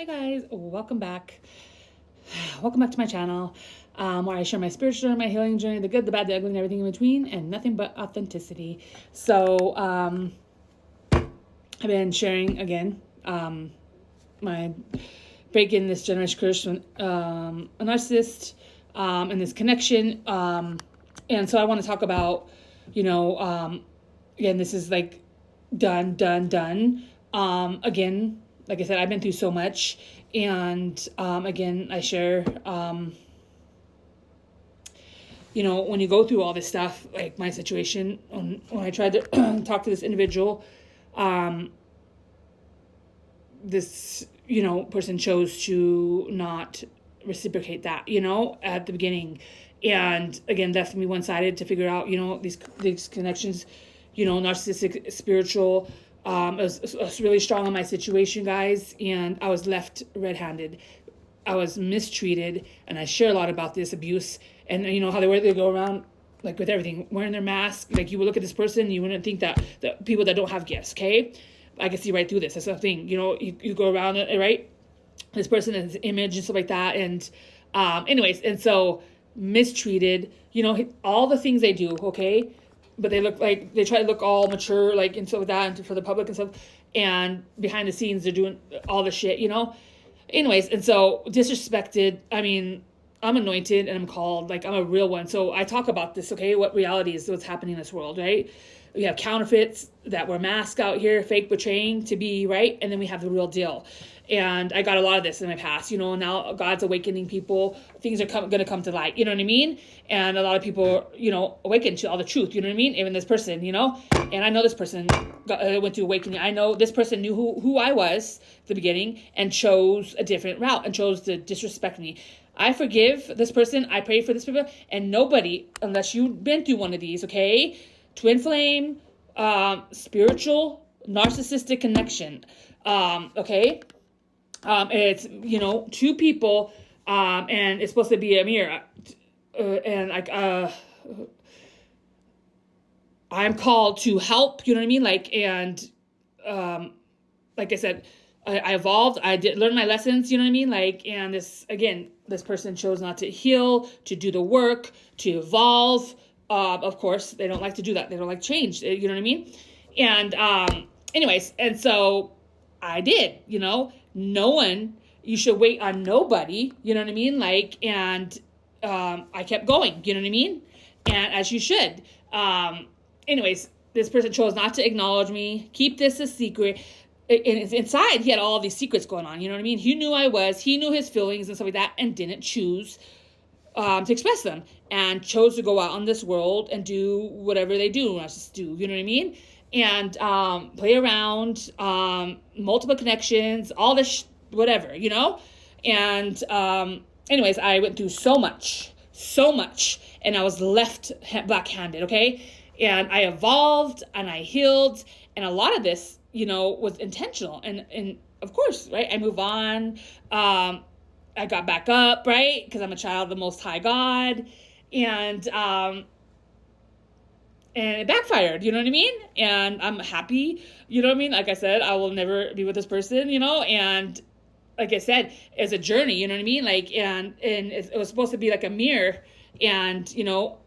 Hi guys, welcome back. Welcome back to my channel, where I share my spiritual journey, my healing journey, the good, the bad, the ugly, and everything in between, and nothing but authenticity. So, I've been sharing again, my breaking this generation curse from a narcissist, and this connection. And so I want to talk about, again, this is like done. Again, like I said, I've been through so much, and again, I share, when you go through all this stuff, like my situation, when I tried to talk to this individual, this, person chose to not reciprocate that, at the beginning. And again, left me one-sided to figure out, these connections, narcissistic, spiritual. It was really strong on my situation, guys, and I was left red-handed. I was mistreated, and I share a lot about this abuse, and how they go around like with everything, wearing their mask. Like, you would look at this person, you wouldn't think that people that don't have gifts, okay? I can see right through this. That's the thing, you go around it, right? This person and his image and stuff like that, and anyways, and so mistreated, all the things they do, okay? But they try to look all mature, like, and stuff like that, and for the public and stuff. And behind the scenes, they're doing all the shit, Anyways, and so disrespected. I mean, I'm anointed and I'm called, like, I'm a real one. So I talk about this, okay? What reality is, what's happening in this world, right? We have counterfeits that wear masks out here, fake betraying to be, right? And then we have the real deal. And I got a lot of this in my past, now God's awakening people. Things are going to come to light, you know what I mean? And a lot of people, awaken to all the truth, you know what I mean? Even this person, and I know this person went through awakening. I know this person knew who I was at the beginning and chose a different route and chose to disrespect me. I forgive this person. I pray for this people. And nobody, unless you've been through one of these, okay? Twin flame, spiritual, narcissistic connection, okay? It's, two people, and it's supposed to be a mirror, and I'm called to help, you know what I mean? Like, and, like I said, I evolved, I did learn my lessons, you know what I mean? Like, and this person chose not to heal, to do the work, to evolve. Of course, they don't like to do that. They don't like change, you know what I mean? And, anyways, and so I did, no one, you should wait on nobody, you know what I mean? Like, and, I kept going, you know what I mean? And as you should. Anyways, this person chose not to acknowledge me, keep this a secret. Inside, he had all these secrets going on, you know what I mean? He knew I was, he knew his feelings and stuff like that, and didn't choose to express them, and chose to go out on this world and do whatever they do, narcissists do, you know what I mean? And play around, multiple connections, all this whatever, and anyways, I went through so much, and I was left black-handed, okay? And I evolved and I healed, and a lot of this, was intentional, and of course, right, I move on. I got back up, right? Because I'm a child of the Most High God, and it backfired, you know what I mean? And I'm happy, you know what I mean? Like I said, I will never be with this person, and like I said, it's a journey, you know what I mean? Like, and it was supposed to be like a mirror, and,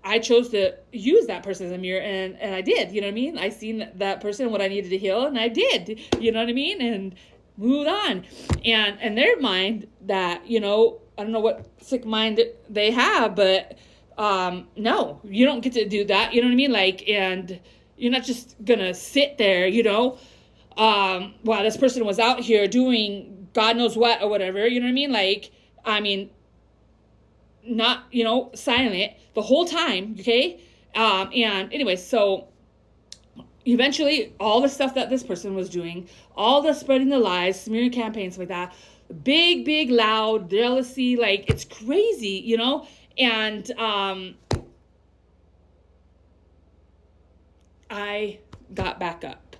I chose to use that person as a mirror, and I did, you know what I mean? I seen that person, what I needed to heal, and I did, you know what I mean? And moved on. And in their mind that, I don't know what sick mind they have, but no, you don't get to do that, you know what I mean? Like, and you're not just gonna sit there, while this person was out here doing God knows what or whatever, you know what I mean? Like, I mean, not, silent the whole time, okay? And anyway, so eventually, all the stuff that this person was doing, all the spreading the lies, smearing campaigns like that, big, loud jealousy, like, it's crazy, and I got back up,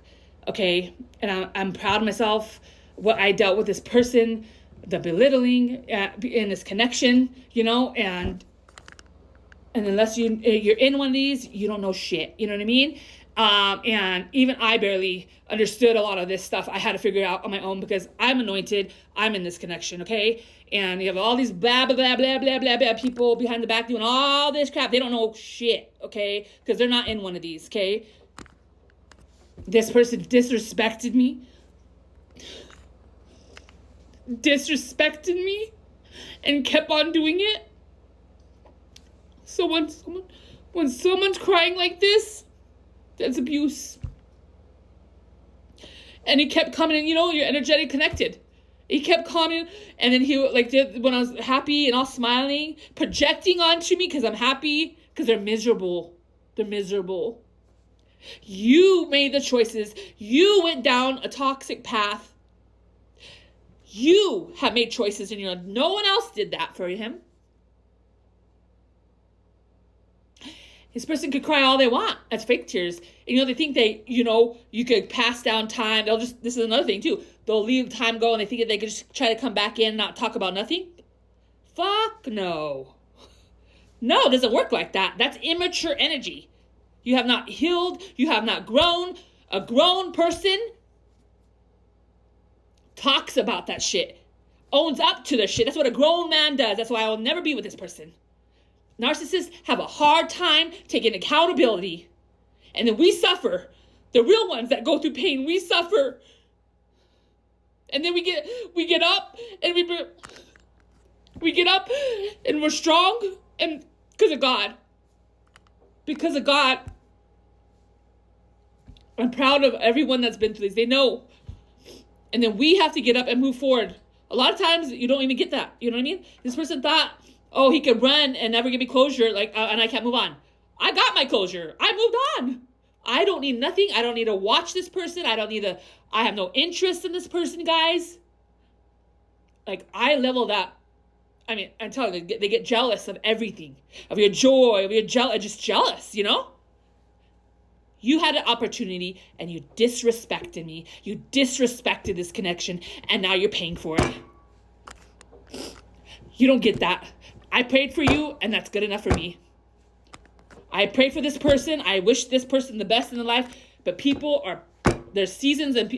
okay? And I'm proud of myself, what I dealt with this person, the belittling in this connection, and unless you're in one of these, you don't know shit, you know what I mean? And even I barely understood a lot of this stuff. I had to figure it out on my own because I'm anointed. I'm in this connection, okay? And you have all these blah, blah, blah, blah, blah, blah, blah people behind the back doing all this crap. They don't know shit, okay? Because they're not in one of these, okay? This person disrespected me. And kept on doing it. So when someone's crying like this, that's abuse. And he kept coming in, you're energetic connected. He kept coming, and then he when I was happy and all smiling, projecting onto me because I'm happy, because they're miserable. They're miserable. You made the choices. You went down a toxic path. You have made choices in your life. No one else did that for him. This person could cry all they want. That's fake tears. And they think you could pass down time. This is another thing too. They'll leave time go and they think that they could just try to come back in and not talk about nothing. Fuck no. No, it doesn't work like that. That's immature energy. You have not healed. You have not grown. A grown person talks about that shit. Owns up to their shit. That's what a grown man does. That's why I will never be with this person. Narcissists have a hard time taking accountability. And then we suffer. The real ones that go through pain, we suffer. And then we get up and we get up and we're strong, and because of God. Because of God. I'm proud of everyone that's been through this. They know. And then we have to get up and move forward. A lot of times you don't even get that. You know what I mean? This person thought, oh, he could run and never give me closure, and I can't move on. I got my closure. I moved on. I don't need nothing. I don't need to watch this person. I have no interest in this person, guys. I leveled up. I mean, I'm telling you, they get jealous of everything. Of your joy, of your just jealous, You had an opportunity and you disrespected me. You disrespected this connection, and now you're paying for it. You don't get that. I prayed for you, and that's good enough for me. I prayed for this person. I wish this person the best in their life, but there's seasons, and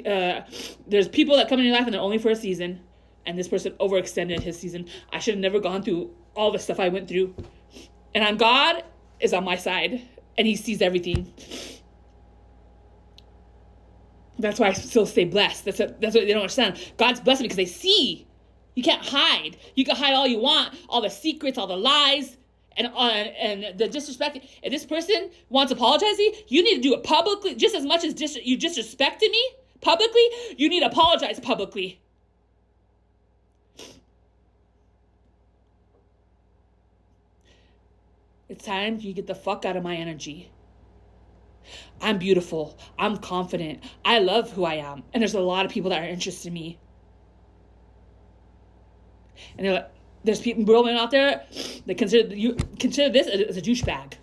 there's people that come in your life and they're only for a season, and this person overextended his season. I should have never gone through all the stuff I went through. And God is on my side, and he sees everything. That's why I still stay blessed. That's what they don't understand. God's blessed me because they see. You can't hide. You can hide all you want, all the secrets, all the lies, and the disrespect. If this person wants to apologize to you, you need to do it publicly. Just as much as you disrespected me publicly, you need to apologize publicly. It's time you get the fuck out of my energy. I'm beautiful. I'm confident. I love who I am. And there's a lot of people that are interested in me. And there's people women out there that consider this as a douchebag.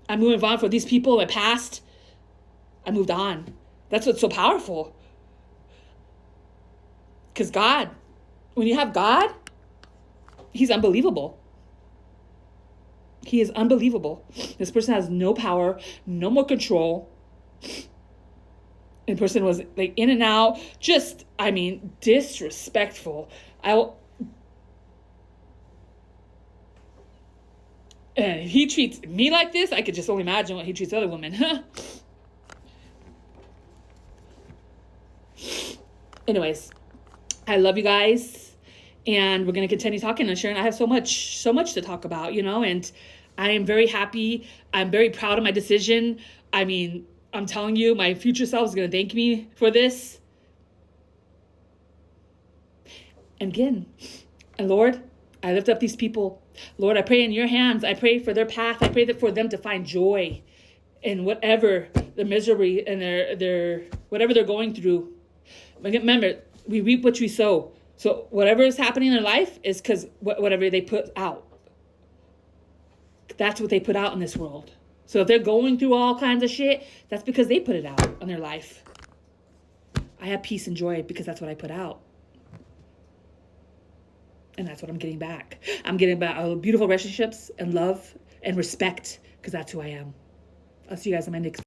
I'm moving on for these people in my past. I moved on. That's what's so powerful. Because God, when you have God, he's unbelievable. He is unbelievable. This person has no power, no more control. And the person was in and out, disrespectful. And if he treats me like this, I could just only imagine what he treats other women. Anyways, I love you guys. And we're going to continue talking and sharing. I have so much to talk about, and I am very happy. I'm very proud of my decision. I mean, I'm telling you, my future self is going to thank me for this. And again, and Lord, I lift up these people. Lord, I pray in your hands. I pray for their path. I pray that for them to find joy in whatever the misery and their whatever they're going through. Remember, we reap what we sow. So whatever is happening in their life is because whatever they put out. That's what they put out in this world. So if they're going through all kinds of shit, that's because they put it out in their life. I have peace and joy because that's what I put out. And that's what I'm getting back. I'm getting back beautiful relationships and love and respect, because that's who I am. I'll see you guys on my next